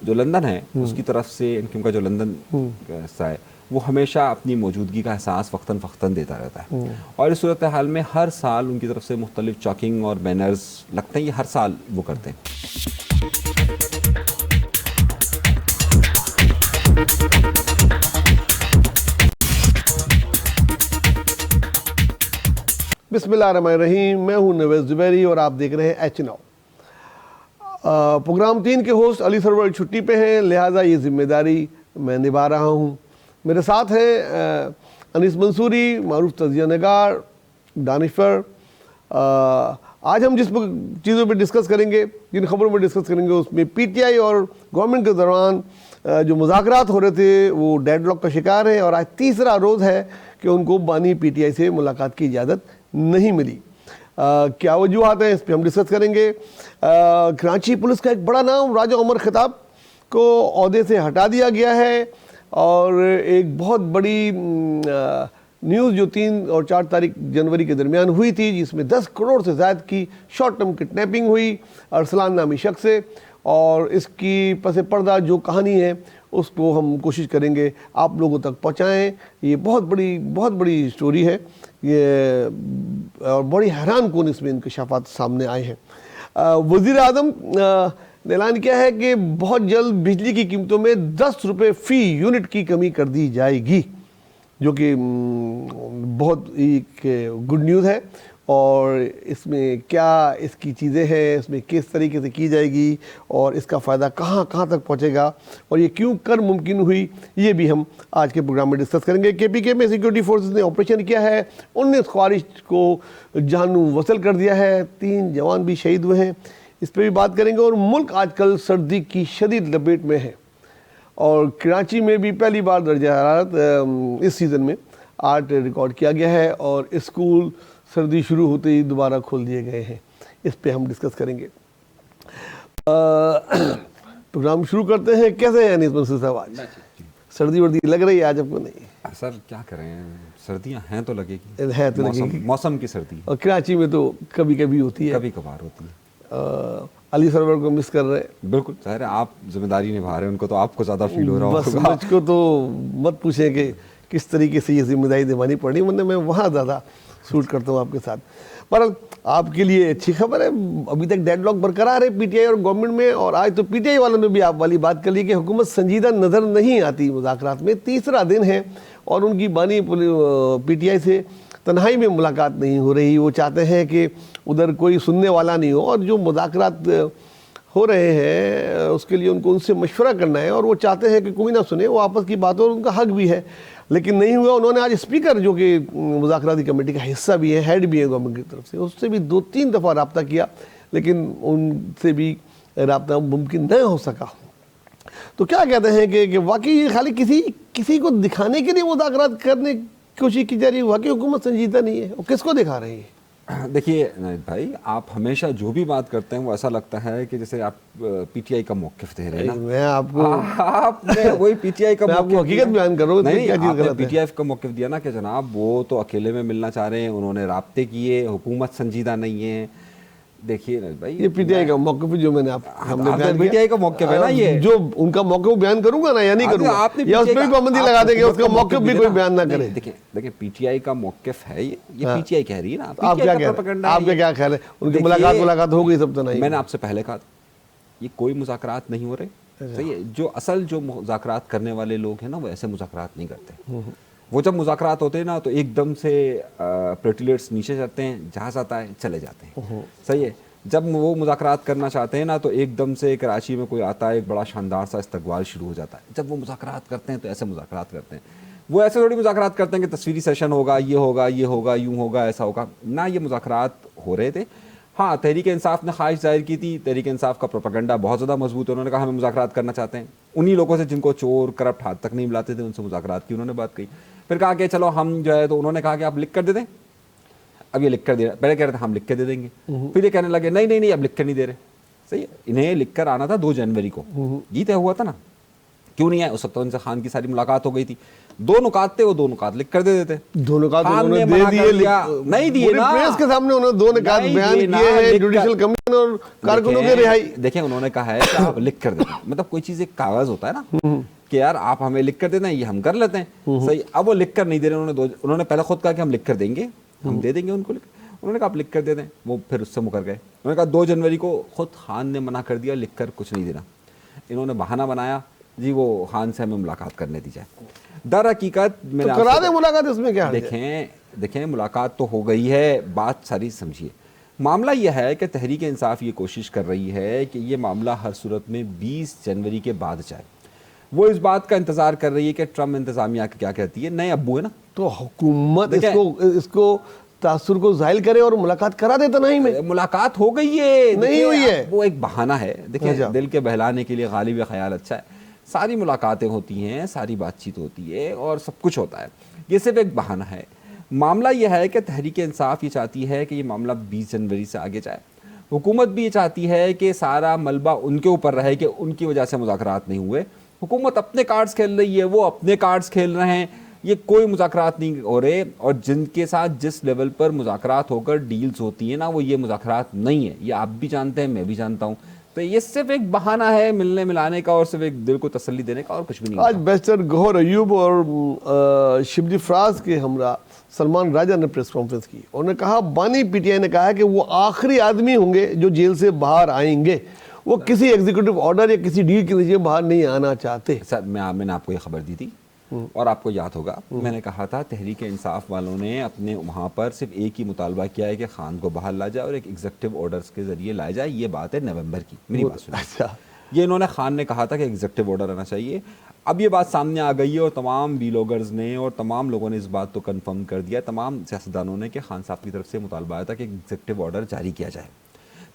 जो लंदन है उसकी तरफ से इनका जो लंदन का हिस्सा है वो हमेशा अपनी मौजूदगी का एहसास वक्तन फ़क्तन देता रहता है। और इस सूरत हाल में हर साल उनकी तरफ से मुख्तलिफ चॉकिंग और बैनर्स लगते हैं, ये हर साल वो करते हैं। बिस्मिल्लाहिर्रहमानिर्रहीम, मैं हूं नवेज़ ज़ुबैरी और आप देख रहे हैं एच नाउ। प्रोग्राम 3 के होस्ट अली सरवर छुट्टी पे हैं, लिहाजा ये जिम्मेदारी मैं निभा रहा हूं। मेरे साथ हैं अनीस मंसूरी, मारूफ तजिया नगार, दानिशर। आज हम जिस चीज़ों पे डिस्कस करेंगे, जिन खबरों में डिस्कस करेंगे, उसमें पीटीआई और गवर्नमेंट के दौरान जो मुज़ाकरात हो रहे थे वो डेडलॉक का शिकार है और आज तीसरा रोज़ है कि उनको बानी पीटीआई से मुलाकात की इजाज़त नहीं मिली। क्या वजूहात हैं, इस पर हम डिस्कस करेंगे। कराची पुलिस का एक बड़ा नाम राजा उमर खिताब को ओहदे से हटा दिया गया है और एक बहुत बड़ी न्यूज़ जो 3 और 4 तारीख जनवरी के दरमियान हुई थी, जिसमें 10 करोड़ से ज़्यादा की शॉर्ट टर्म किडनैपिंग हुई अरसलान नामी शख्स से, और इसकी पस पर्दा जो कहानी है उसको हम कोशिश करेंगे आप लोगों तक पहुंचाएं। ये बहुत बड़ी स्टोरी है ये, और बड़ी हैरान कौन इसमें इंकशाफात सामने आए हैं। वज़ीर आज़म ने ऐलान किया है कि बहुत जल्द बिजली की कीमतों में 10 रुपये फ़ी यूनिट की कमी कर दी जाएगी, जो कि बहुत एक गुड न्यूज़ है। और इसमें क्या इसकी चीज़ें हैं, इसमें किस तरीके से की जाएगी और इसका फ़ायदा कहाँ तक पहुँचेगा और ये क्यों कर मुमकिन हुई, ये भी हम आज के प्रोग्राम में डिस्कस करेंगे। केपीके में सिक्योरिटी फोर्सेस ने ऑपरेशन किया है, 19 ख्वारिज को जानू वसल कर दिया है, 3 जवान भी शहीद हुए हैं, इस पर भी बात करेंगे। और मुल्क आजकल सर्दी की शदीद लपेट में है और कराची में भी पहली बार दर्जा हरारत इस सीज़न में 8 रिकॉर्ड किया गया है और स्कूल सर्दी शुरू होते ही दोबारा खोल दिए गए हैं, इस पे हम डिस्कस करेंगे। प्रोग्राम शुरू करते हैं। कैसे हैं अनीस मंसूर साहब आज? सर्दी वर्दी लग रही है आज आपको? नहीं सर, क्या करें, सर्दियां हैं तो लगेगी, है तो लगेगी, मौसम की सर्दी। और कराची में तो कभी कभी होती है, कभी कभार होती है। अली सरवर को मिस कर रहे हैं? बिल्कुल ज़ाहिर है, आप जिम्मेदारी निभा रहे हैं, उनको तो आपको ज़्यादा फील हो रहा होगा। बस मुझको तो मत पूछें कि किस तरीके से ये जिम्मेदारी निभानी पड़ी, मतलब मैं वहाँ ज़्यादा शूट करता हूँ आपके साथ। पर आपके लिए अच्छी खबर है, अभी तक डेडलॉक बरकरार है पीटीआई और गवर्नमेंट में, और आज तो पीटीआई वालों ने भी आप वाली बात कर ली कि हुकूमत संजीदा नज़र नहीं आती मुज़ाकरात में। तीसरा दिन है और उनकी बानी पीटीआई से तन्हाई में मुलाकात नहीं हो रही। वो चाहते हैं कि उधर कोई सुनने वाला नहीं हो और जो मुज़ाकरात हो रहे हैं उसके लिए उनको उनसे मशवरा करना है और वो चाहते हैं कि कोई ना सुने, वो आपस की बात, और उनका हक भी है, लेकिन नहीं हुआ। उन्होंने आज स्पीकर जो कि मुज़ाकराती कमेटी का हिस्सा भी है, हेड भी है गवर्नमेंट की तरफ से, उससे भी 2-3 दफ़ा रब्ता किया, लेकिन उनसे भी रब्ता मुमकिन न हो सका। तो क्या कहते हैं कि वाकई खाली किसी को दिखाने के लिए मुज़ाकरात करने की कोशिश की जा रही है, वाकई हुकूमत संजीदा नहीं है, और किसको दिखा रही है? देखिए भाई, आप हमेशा जो भी बात करते हैं वो ऐसा लगता है कि जैसे आप पीटीआई का मौक़िफ़ दे रहे हैं ना। मैं आपको आपने वही पीटीआई का आपको हकीकत बयान कर रहा हूँ। नहीं, आपने पीटीआई का मौक़िफ़ दिया ना कि जनाब वो तो अकेले में मिलना चाह रहे हैं, उन्होंने राब्ते किए, हुकूमत संजीदा नहीं है। देखिए भाई, ये पीटीआई का मौक़िफ़ जो मैंने हमने पीटीआई का मौक़िफ़ है ना, ये जो उनका मौक़िफ़ बयान करूंगा ना या नहीं करूंगा, या उस पर भी पाबंदी लगा देंगे, उसका मौक़िफ़ भी कोई बयान ना करे। देखिए पीटीआई का मौक़िफ़ है ये पीटीआई कह रही है ना। आप क्या ख्याल है? उनकी मुलाकात हो गई सब तो नहीं? मैंने आपसे पहले कहा ये कोई मुज़ाकरात नहीं हो रहे। सही है, जो असल जो मुज़ाकरात करने वाले लोग हैं ना वो ऐसे मुज़ाकरात नहीं करते। वो जब मुज़ाकरात होते हैं ना तो एकदम से प्लेटलेट्स नीचे जाते हैं, जहाज़ आता है चले जाते हैं। सही है, जब वो मुज़ाकरात करना चाहते हैं ना तो एकदम से कराची में कोई आता है, एक बड़ा शानदार सा इस्तकबाल शुरू हो जाता है। जब वो मुज़ाकरात करते हैं तो ऐसे मुज़ाकरात करते हैं, वो ऐसे थोड़ी मुज़ाकरात करते हैं कि तस्वीरी सेशन होगा, ये होगा, यूँ होगा, ऐसा होगा ना। ये मुज़ाकरात हो रहे थे। हाँ, तहरीक इंसाफ ने ख्वाहिश जाहिर की थी, तहरीक इंसाफ का प्रोपेगेंडा बहुत ज़्यादा मजबूत है, उन्होंने कहा हमें मुज़ाकरात करना चाहते हैं। उन्हीं लोगों से जिनको चोर करप्ट हाथ तक नहीं मिलाते थे उनसे मुज़ाकरात की उन्होंने बात कही। फिर कहा कि चलो हम जो है, तो उन्होंने कहा कि आप लिख कर दे दें। अब ये लिख कर दे रहे, पहले कह रहे थे हम लिख के दे देंगे, फिर ये कहने लगे नहीं अब लिख कर नहीं दे रहे। सही है, इन्हें लिख कर आना था 2 जनवरी को, ये तय हुआ था ना क्यों नहीं आए? उस वक्त तो उनसे खान की सारी मुलाकात हो गई थी, 2 नुकात थे, वो 2 नुकात लिख कर दे देते। 2 नुकात खान उन्होंने ने दे मना कर दिए, दिया, नहीं दिए ना, प्रेस के सामने उन्होंने 2 नुकात नहीं बयान दिए ना, किए हैं, लिख कर- जुडिशियल कमीशन और कारकुनों की रिहाई। देखिए उन्होंने कहा है कि आप लिख कर दें, मतलब कोई चीज एक कागज होता है ना कि यार आप हमें लिख कर देना, ये हम कर लेते हैं, सही। अब वो लिख कर नहीं दे रहे, उन्होंने पहले खुद कहा कि हम लिख कर देंगे, हम दे देंगे उनको, उन्होंने कहा आप लिख कर दे दें, वो फिर उससे मुकर गए। उन्होंने कहा 2 जनवरी को खुद खान ने मना कर दिया, लिख कर कुछ नहीं देना। इन्होंने बहाना बनाया जी वो खान से हमें मुलाकात करने दी जाए। दर हकीकत तो करा दे मुलाकात, इसमें क्या है? देखें मुलाकात तो हो गई है, बात सारी समझिए। मामला यह है कि तहरीक इंसाफ ये कोशिश कर रही है कि ये मामला हर सूरत में 20 जनवरी के बाद जाए। वो इस बात का इंतजार कर रही है कि ट्रम्प इंतजामिया क्या कहती है, नए अब्बू है ना, तो हुकूमत इसको तासुर को जाहिर करे और मुलाकात करा देता। नहीं में मुलाकात हो गई है, नहीं हुई है, वो एक बहाना है। देखिए दिल के बहलाने के लिए गालिब ख्याल अच्छा है, सारी मुलाकातें होती हैं, सारी बातचीत होती है और सब कुछ होता है, ये सिर्फ एक बहाना है। मामला यह है कि तहरीक इंसाफ ये चाहती है कि ये मामला 20 जनवरी से आगे जाए। हुकूमत भी ये चाहती है कि सारा मलबा उनके ऊपर रहे कि उनकी वजह से मुज़ाकरात नहीं हुए। हुकूमत अपने कार्ड्स खेल रही है, वो अपने कार्ड्स खेल रहे हैं, ये कोई मुज़ाकरात नहीं हो रहे। और जिनके साथ जिस लेवल पर मुज़ाकरात होकर डील्स होती हैं ना, वो ये मुज़ाकरात नहीं है, ये आप भी जानते हैं, मैं भी जानता हूँ। तो ये सिर्फ एक बहाना है मिलने मिलाने का और सिर्फ एक दिल को तसल्ली देने का, और कुछ भी नहीं। आज बैरिस्टर गौहर अयूब और शिबली फराज के हमरा सलमान राजा ने प्रेस कॉन्फ्रेंस की। उन्होंने कहा, बानी पीटीआई ने कहा है कि वो आखिरी आदमी होंगे जो जेल से बाहर आएंगे, वो किसी एग्जीक्यूटिव ऑर्डर या किसी डील के नीचे बाहर नहीं आना चाहते। सर मैंने आपको ये खबर दी थी और आपको याद होगा, मैंने कहा था तहरीक इंसाफ वालों ने अपने वहाँ पर सिर्फ एक ही मुतालबा किया है कि खान को बाहर ला जाए और एक एग्जीक्यूटिव ऑर्डर्स के जरिए लाया जाए। ये बात है नवंबर की, मेरी बात सुनिए। अच्छा, ये इन्होंने खान ने कहा था कि एग्जीक्यूटिव ऑर्डर आना चाहिए। अब ये बात सामने आ गई है और तमाम व्लॉगर्स ने और तमाम लोगों ने इस बात को कंफर्म कर दिया, तमाम सियासतदानों ने, कि खान साहब की तरफ से मुतालबा आया था कि एग्जीक्यूटिव ऑर्डर जारी किया जाए।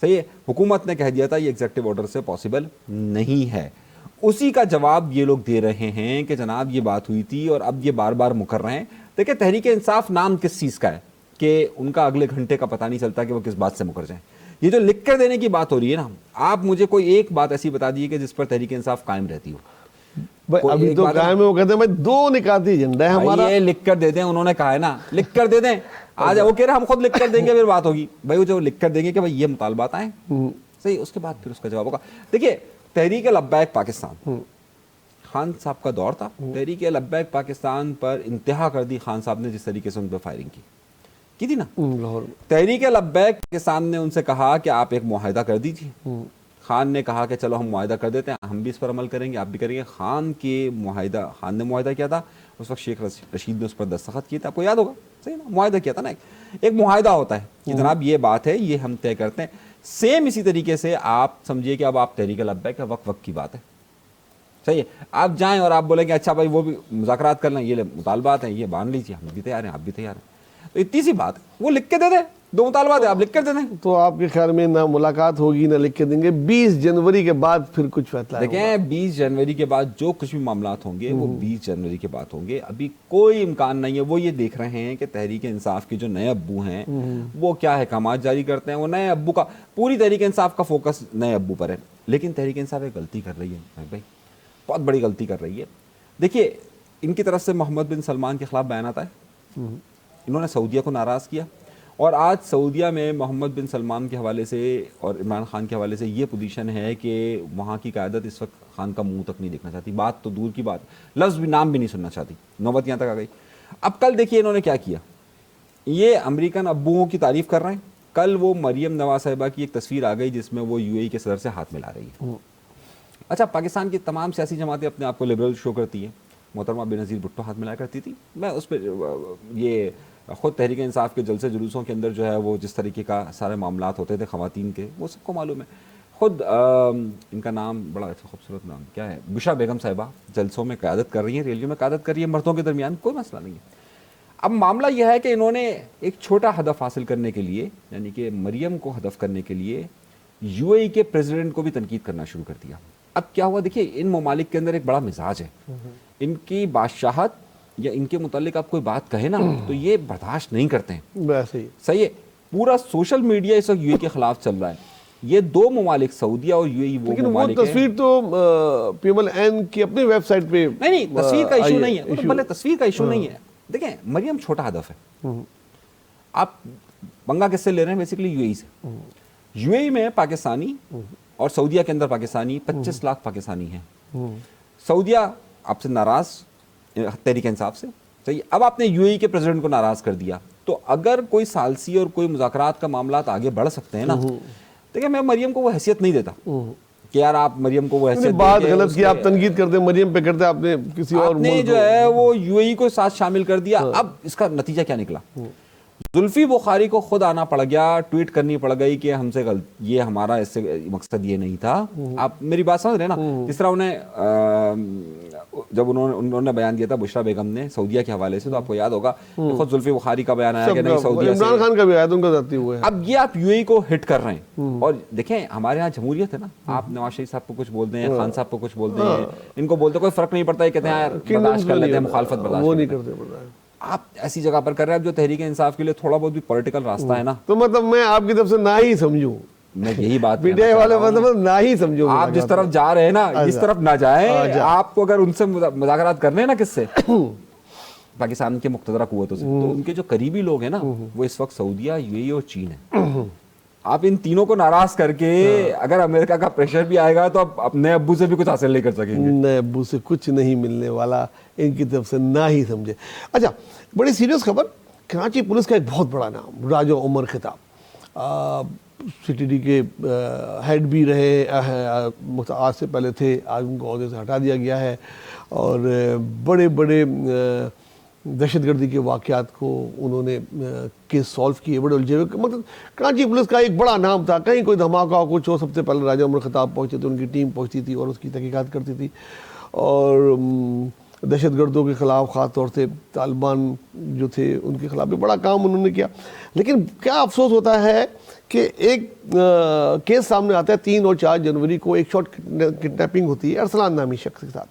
सही है, हुकूमत ने कह दिया था ये एग्जीक्यूटिव ऑर्डर से पॉसिबल नहीं है। उसी का जवाब ये लोग दे रहे हैं कि जनाब ये बात हुई थी और अब ये बार बार मुकर रहे हैं। देखिए तहरीक इंसाफ नाम किस चीज़ का है कि उनका अगले घंटे का पता नहीं चलता कि वो किस बात से मुकर जाए। ये जो लिख कर देने की बात हो रही है ना, आप मुझे कोई एक बात ऐसी बता दीजिए कि जिस पर तहरीक इंसाफ कायम रहती हो। भाई अभी तो कायम है, वो कहते हैं भाई 2 निकाती एजेंडा है हमारा। ये लिख कर दे दें, उन्होंने कहा है ना लिख कर दे दें। आज वो कह रहे हम खुद लिख कर देंगे, फिर बात होगी। भाई वो जो लिख कर देंगे कि भाई ये मुतालबात आए, सही, उसके बाद फिर उसका जवाब होगा। देखिए तहरीक लब्बैक पाकिस्तान, खान साहब का दौर था, तहरीक लब्बैक पाकिस्तान पर इंतहा कर दी खान साहब ने जिस तरीके से उन पर फायरिंग की थी ना। तहरीक लब्बैक के सामने उनसे कहा कि आप एक मुआहिदा कर दीजिए। खान ने कहा कि चलो हम मुआहिदा कर देते हैं, हम भी इस पर अमल करेंगे, आप भी करेंगे। खान ने मुआहिदा किया था, उस वक्त शेख रशीद ने उस पर दस्तखत किए थे, आपको याद होगा, सही ना, मुआहिदा किया था ना। एक मुआहिदा होता है कि जनाब ये बात है, ये हम तय करते हैं। सेम इसी तरीके से आप समझिए कि अब आप तहरीक लब्बैक का वक्त की बात है, सही है, आप जाएं और आप बोलेंगे अच्छा भाई वो भी मुज़ाकरात कर लें, ये मुतालबात हैं, ये मान लीजिए, हम भी तैयार हैं, आप भी तैयार हैं। तो इतनी सी बात है, वो लिख के दे दे, 2 मुतालबात है, आप लिख कर दे दें। तो आपके ख्याल में ना मुलाकात होगी ना लिख के देंगे, 20 जनवरी के बाद फिर कुछ फैसला होगा? देखें 20 जनवरी के बाद जो कुछ भी मामलात होंगे वो 20 जनवरी के बाद होंगे। अभी कोई इम्कान नहीं है। वो ये देख रहे हैं कि तहरीक इंसाफ के जो नए अब्बू हैं वो क्या अहकामात जारी करते हैं। वो नए अब्बू का, पूरी तहरीक इंसाफ का फोकस नए अब्बू पर है। लेकिन तहरीक इंसाफ एक गलती कर रही है भाई, बहुत बड़ी गलती कर रही है। देखिए इनकी तरफ से मोहम्मद बिन सलमान के खिलाफ बयान आता है, इन्होंने सऊदिया को नाराज़ किया और आज सऊदिया में मोहम्मद बिन सलमान के हवाले से और इमरान खान के हवाले से ये पोजीशन है कि वहाँ की क़यादत इस वक्त खान का मुंह तक नहीं देखना चाहती। बात तो दूर की बात, लफ्ज़ भी, नाम भी नहीं सुनना चाहती। नौबत यहाँ तक आ गई। अब कल देखिए इन्होंने क्या किया, ये अमेरिकन अब्बुओं की तारीफ़ कर रहे हैं। कल वो मरियम नवाज साहिबा की एक तस्वीर आ गई जिसमें वो UAE के सदर से हाथ मिला रही है। अच्छा, पाकिस्तान की तमाम सियासी जमातें अपने आप को लिबरल शो करती हैं। मोहतरमा बेनज़ीर भुट्टो हाथ मिलाया करती थी। मैं उस पर ये ख़ुद तहरीक इंसाफ के जलसे जुलूसों के अंदर जो है वो जिस तरीके का सारे मामलात होते थे ख़वातीन के, वो सबको मालूम है। ख़ुद इनका नाम बड़ा अच्छा खूबसूरत नाम क्या है, बुशरा बेगम साहिबा जलसों में क़यादत कर रही हैं, रैलियों में क़यादत कर रही है मर्दों के दरमियान, कोई मसला नहीं है। अब मामला यह है कि इन्होंने एक छोटा हदफ हासिल करने के लिए, यानी कि मरियम को हदफ करने के लिए UAE के प्रेसिडेंट को भी तनकीद करना शुरू कर दिया। अब क्या हुआ, देखिए इन ममालिक के अंदर एक बड़ा मिजाज है, इनकी बादशाहत या इनके मुतालिक आप कोई बात कहे ना तो ये बर्दाश्त नहीं करते हैं। वैसे ही सही है, पूरा सोशल मीडिया इस वक्त UAE के खिलाफ चल रहा है। ये दो ममालिक सऊदीया और यूएई वो लेकिन वो ममालिक हैं। तस्वीर तो PMLN की अपनी वेबसाइट पे नहीं तस्वीर का इशू नहीं है, issue- भले तस्वीर का इशू नहीं है। देखें मरियम छोटा हदफ है, आप पंगा किससे ले रहे हैं? बेसिकली यूएई से। यूएई में पाकिस्तानी और सऊदीया के अंदर पाकिस्तानी 25 लाख पाकिस्तानी हैं। सऊदीया आपसे नाराज तहरीक इंसाफ से, सही। अब आपने यूएई के प्रेसिडेंट को नाराज कर दिया, तो अगर कोई सालसी और कोई मुज़ाकरात का मामला आगे बढ़ सकते हैं ना, देखिए मैं मरियम को वो हैसियत नहीं देता कि यार आप मरियम को वो हैसियत बात देके गलत की, आप तनकीद करते मरियम पे करते, आपने किसी और आपने मुल्क जो को- है वो यूएई को साथ शामिल कर दिया। अब इसका नतीजा क्या निकला? जुल्फी बुखारी को खुद आना पड़ गया, ट्वीट करनी पड़ गई कि हमसे गलत, ये हमारा इससे मकसद ये नहीं था। आप मेरी बात समझ रहे हैं ना? जिस तरह उन्हें जब उन्होंने बयान दिया था बुशरा बेगम ने सऊदीया के हवाले से, तो आपको याद होगा कि खुद जुल्फी बुखारी का बयान आया कि नहीं सऊदीया इमरान खान का भी आया, तो उनका जाती हुआ है। अब ये आप यूएई को हिट कर रहे हैं। और देखें हमारे यहाँ जमहूरियत है ना, आप नवाज शरीफ साहब को कुछ बोल दें, खान साहब को कुछ बोल दें, इनको बोलते कोई फर्क नहीं पड़ता, ये कहते हैं यार बर्दाश्त कर लेते हैं, मुखालफत बर्दाश्त वो कर नहीं लेते हैं। करते। आप ऐसी जगह पर कर रहे हैं, अब जो तहरीक इंसाफ के लिए थोड़ा बहुत भी पॉलिटिकल रास्ता है ना, तो मतलब मैं आपकी तरफ से ना ही समझूं, मैं यही बात पीटीआई वाले मतलब ना ही समझो। आप जिस तरफ जा रहे हैं ना, इस तरफ ना जाएं। आपको अगर उनसे मुज़ाकरात करने हैं ना, किससे? पाकिस्तान के मुक़्तदरा कुव्वतों से, तो उनके जो करीबी लोग हैं ना, वो इस वक्त सऊदीया, यूएई और चीन है। आप इन तीनों को नाराज करके अगर अमेरिका का प्रेशर भी आएगा, तो आप अपने अब्बू से भी कुछ हासिल नहीं कर सकेंगे। नए अब्बू से कुछ नहीं मिलने वाला, इनकी तरफ से ना ही समझे। अच्छा, बड़ी सीरियस खबर, कराची पुलिस का एक बहुत बड़ा नाम राजा उमर खिताब, सीटीडी के हेड भी रहे, आज से पहले थे, आज उनको ओहदे से हटा दिया गया है, और बड़े बड़े दहशतगर्दी के वाक़यात को उन्होंने केस सॉल्व किए, बड़े उलझे हुए। मतलब कराची पुलिस का एक बड़ा नाम था, कहीं कोई धमाका हो कुछ हो, सबसे पहले राजा उमर खिताब पहुँचे थे, उनकी टीम पहुँचती थी और उसकी तहकीकात करती थी। और दहशतगर्दों के ख़िलाफ़ ख़ास तौर से तालिबान जो थे उनके ख़िलाफ़ भी बड़ा काम उन्होंने किया। लेकिन क्या अफसोस होता है कि एक केस सामने आता है 3 और 4 जनवरी को, एक शॉर्ट किडनैपिंग होती है अरसलान नामी शख्स के साथ,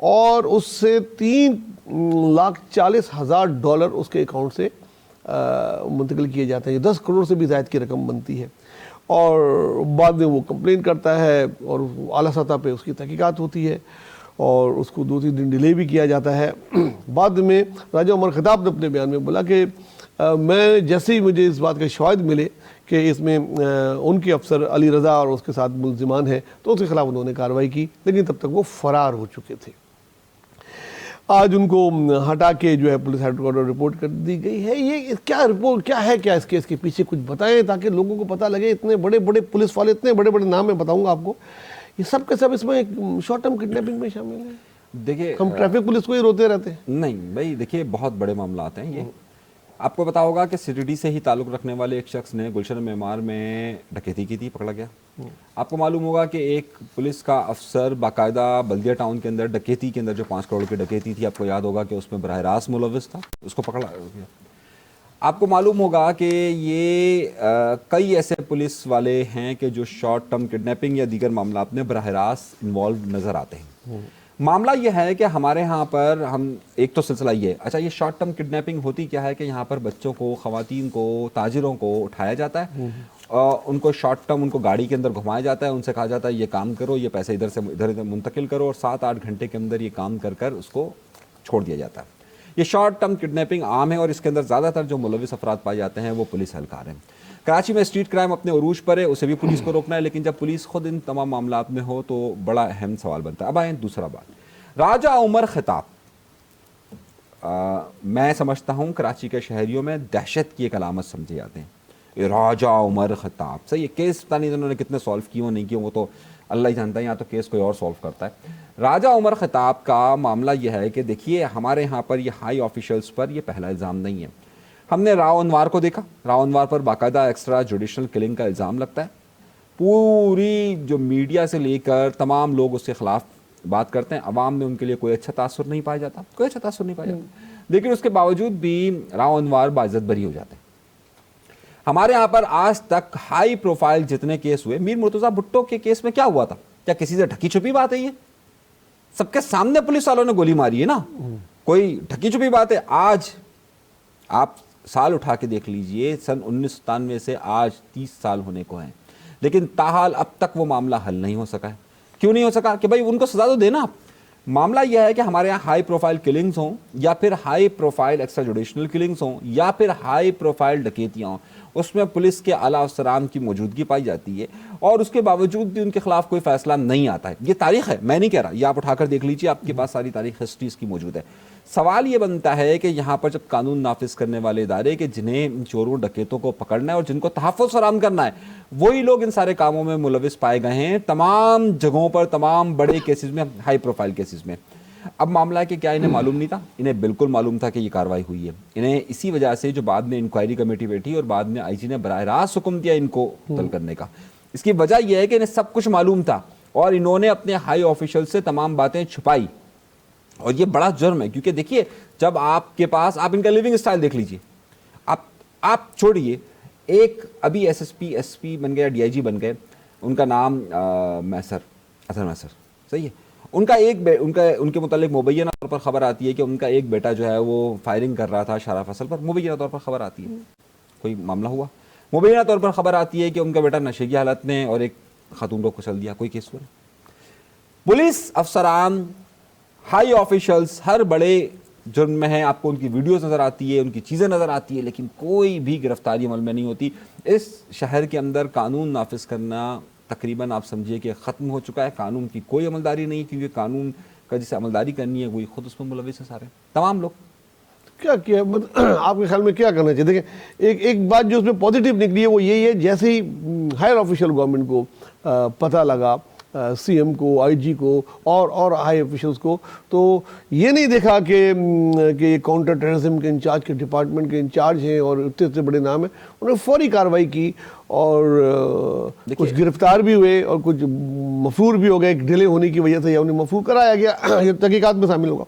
और उससे $3,40,000 उसके अकाउंट से मुंतकिल किए जाते हैं। 10 करोड़ से भी ज़ायद की रकम बनती है, और बाद में वो कंप्लेन करता है और आला सतह पे उसकी तहकीकात होती है, और उसको 2-3 दिन डिले भी किया जाता है। बाद में राजा उमर खिताब ने अपने बयान में बोला कि मैं जैसे ही मुझे इस बात के शवाहिद मिले कि इसमें उनके अफसर अली रज़ा और उसके साथ मुलजिमान हैं, तो उसके खिलाफ उन्होंने कार्रवाई की, लेकिन तब तक वो फ़रार हो चुके थे। आज उनको हटा के जो है पुलिस हेडक्वार्टर रिपोर्ट कर दी गई है। ये क्या रिपोर्ट, क्या है, क्या इस केस के पीछे कुछ बताएं ताकि लोगों को पता लगे। इतने बड़े बड़े पुलिस वाले, इतने बड़े बड़े नाम मैं बताऊंगा आपको, ये सब के सब इसमें एक शॉर्ट टर्म किडनैपिंग में शामिल है। देखिए हम ट्रैफिक पुलिस को ही रोते रहते हैं। नहीं भाई, देखिए बहुत बड़े मामला आते हैं ये। आपको पता होगा कि सिटीडी से ही ताल्लुक़ रखने वाले एक शख्स ने गुलशन मेमार में डकैती की थी, पकड़ा गया। आपको मालूम होगा कि एक पुलिस का अफसर बाकायदा बल्दिया टाउन के अंदर डकैती के अंदर जो 5 करोड़ की डकैती थी, आपको याद होगा कि उसमें बराह रास्त मुलव्विस था, उसको पकड़ा गया। आपको मालूम होगा कि ये कई ऐसे पुलिस वाले हैं कि जो शॉर्ट टर्म किडनैपिंग या दीगर मामलात में बराह रास्त इन्वॉल्व नज़र आते हैं। मामला यह है कि हमारे यहाँ पर हम एक तो सिलसिला ये, अच्छा ये शॉर्ट टर्म किडनैपिंग होती क्या है कि यहाँ पर बच्चों को, ख़वातीन को, ताजिरों को उठाया जाता है, उनको शॉर्ट टर्म उनको गाड़ी के अंदर घुमाया जाता है, उनसे कहा जाता है ये काम करो, ये पैसे इधर से इधर मुंतकिल करो, और 7-8 घंटे के अंदर ये काम कर कर उसको छोड़ दिया जाता है। ये शॉर्ट टर्म किडनैपिंग आम है, और इसके अंदर ज़्यादातर जो मुलविस अफराद पाए जाते हैं वो पुलिस एहलकार हैं। कराची में स्ट्रीट क्राइम अपने उरूज पर है, उसे भी पुलिस को रोकना है, लेकिन जब पुलिस खुद इन तमाम मामलात में हो तो बड़ा अहम सवाल बनता है। अब आए दूसरा बात, राजा उमर खिताब। मैं समझता हूँ कराची के शहरियों में दहशत की एक अलामत समझे जाते हैं, ये राजा उमर खिताब। सही, ये केस पता नहीं इन्होंने कितने सॉल्व किए हो नहीं किए, वो तो अल्लाह ही जानता है, यहाँ तो केस कोई और सॉल्व करता है। राजा उमर खिताब का मामला यह है कि देखिए हमारे यहाँ पर ये हाई ऑफिशियल्स पर ये पहला इल्ज़ाम नहीं है। हमने राव अनवार को देखा, राव अनवार पर बाकायदा एक्स्ट्रा जुडिशनल किलिंग का इल्ज़ाम लगता है, पूरी जो मीडिया से लेकर तमाम लोग उसके ख़िलाफ़ बात करते हैं, अवाम में उनके लिए कोई अच्छा तासुर नहीं पाया जाता, कोई अच्छा तासुर नहीं पाया जाता, लेकिन उसके बावजूद भी राव अनवार बाइज्जत बरी हो जाते हैं। हमारे यहाँ पर आज तक हाई प्रोफाइल जितने केस हुए, मीर मुर्तज़ा भुट्टो के केस में क्या हुआ था? क्या किसी से ढकी छुपी बात है? ये सबके सामने पुलिस वालों ने गोली मारी है ना, कोई ढकी छुपी बात है? आज आप साल उठा के देख लीजिए, सन 1997 से आज 30 साल होने को हैं। लेकिन ताहाल अब तक वो मामला हल नहीं हो सका है। क्यों नहीं हो सका? कि भाई उनको सजा तो देना आप। मामला यह है कि हमारे यहाँ हाई प्रोफाइल किलिंग्स हों, या फिर high profile extra jurisdictional killings हों, या फिर हाई प्रोफाइल डकैतियाँ हों, उसमें पुलिस के आला अफसरान की मौजूदगी पाई जाती है और उसके बावजूद भी उनके खिलाफ कोई फैसला नहीं आता है। ये तारीख है, मैं नहीं कह रहा, ये आप उठाकर देख लीजिए, आपके पास सारी तारीख हिस्ट्री इसकी मौजूद है। सवाल ये बनता है कि यहाँ पर जब कानून नाफिज करने वाले इदारे कि जिन्हें चोरों डकैतों को पकड़ना है और जिनको तहफ़्फ़ुज़ फराहम करना है, वही लोग इन सारे कामों में मुलविस पाए गए हैं, तमाम जगहों पर, तमाम बड़े केसेस में, हाई प्रोफाइल केसेस में। अब मामला है कि क्या इन्हें मालूम नहीं था? इन्हें बिल्कुल मालूम था कि ये कार्रवाई हुई है। इन्हें इसी वजह से जो बाद में इंक्वायरी कमेटी बैठी और बाद में आईजी ने बराह रास्त हुक्म दिया इनको तलब करने का, इसकी वजह यह है कि इन्हें सब कुछ मालूम था और इन्होंने अपने हाई ऑफिशियल से तमाम बातें छुपाई। और ये बड़ा जुर्म है, क्योंकि देखिए जब आपके पास, आप इनका लिविंग स्टाइल देख लीजिए, आप छोड़िए, एक अभी एसएसपी एसपी बन गए, डीआईजी बन गए, उनका नाम मैसर, अतर मैसर, सही है। उनके मुतालिक मुबैना तौर पर खबर आती है कि उनका एक बेटा जो है वो फायरिंग कर रहा था शारा फसल पर, मुबैना तौर पर खबर आती है, कोई मामला हुआ। मुबैना तौर पर खबर आती है कि उनका बेटा नशे की हालत में और एक खातून को कुचल दिया, कोई केस हुआ। पुलिस अफसरान, हाई ऑफिशियल्स हर बड़े जुर्म में हैं, आपको उनकी वीडियोस नज़र आती है, उनकी चीज़ें नज़र आती है, लेकिन कोई भी गिरफ्तारी अमल में नहीं होती। इस शहर के अंदर कानून नाफिज करना तकरीबन आप समझिए कि ख़त्म हो चुका है। कानून की कोई अमलदारी नहीं, क्योंकि कानून का जिसे अमलदारी करनी है वही खुद उसमें मुलविस है सारे तमाम लोग। क्या किया आपके ख्याल में क्या करना चाहिए? देखिए एक बात जो उसमें पॉजिटिव निकली है वो यही है, जैसे ही हायर ऑफिशियल गवर्नमेंट को पता लगा, सीएम को, आईजी को और हाई ऑफिशियल्स को, तो ये नहीं देखा कि काउंटर टेररिज्म के इंचार्ज के डिपार्टमेंट के इंचार्ज हैं और इतने बड़े नाम हैं, उन्होंने फौरी कार्रवाई की और कुछ गिरफ्तार भी हुए और कुछ मफरूर भी हो गए डिले होने की वजह से, या उन्हें मफरूर कराया गया, ये तहकीकात में शामिल होगा।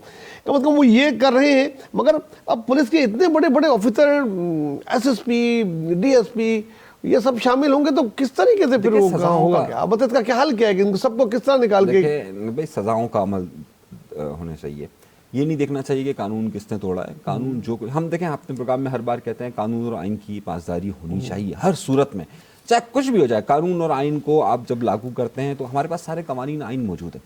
कम से कम वो ये कर रहे हैं। मगर अब पुलिस के इतने बड़े बड़े ऑफिसर, एसएसपी, डीएसपी, ये सब शामिल होंगे तो किस तरीके से फिर होगा क्या? अब इसका क्या हाल क्या है कि इनको सबको किस तरह निकाल के? भाई सजाओं का अमल होना चाहिए, ये नहीं देखना चाहिए कि कानून किसने तोड़ा है। कानून जो हम देखें, अपने प्रोग्राम में हर बार कहते हैं कानून और आइन की पासदारी होनी चाहिए हर सूरत में, चाहे कुछ भी हो जाए। कानून और आइन को आप जब लागू करते हैं तो हमारे पास सारे कवानीन आइन मौजूद है।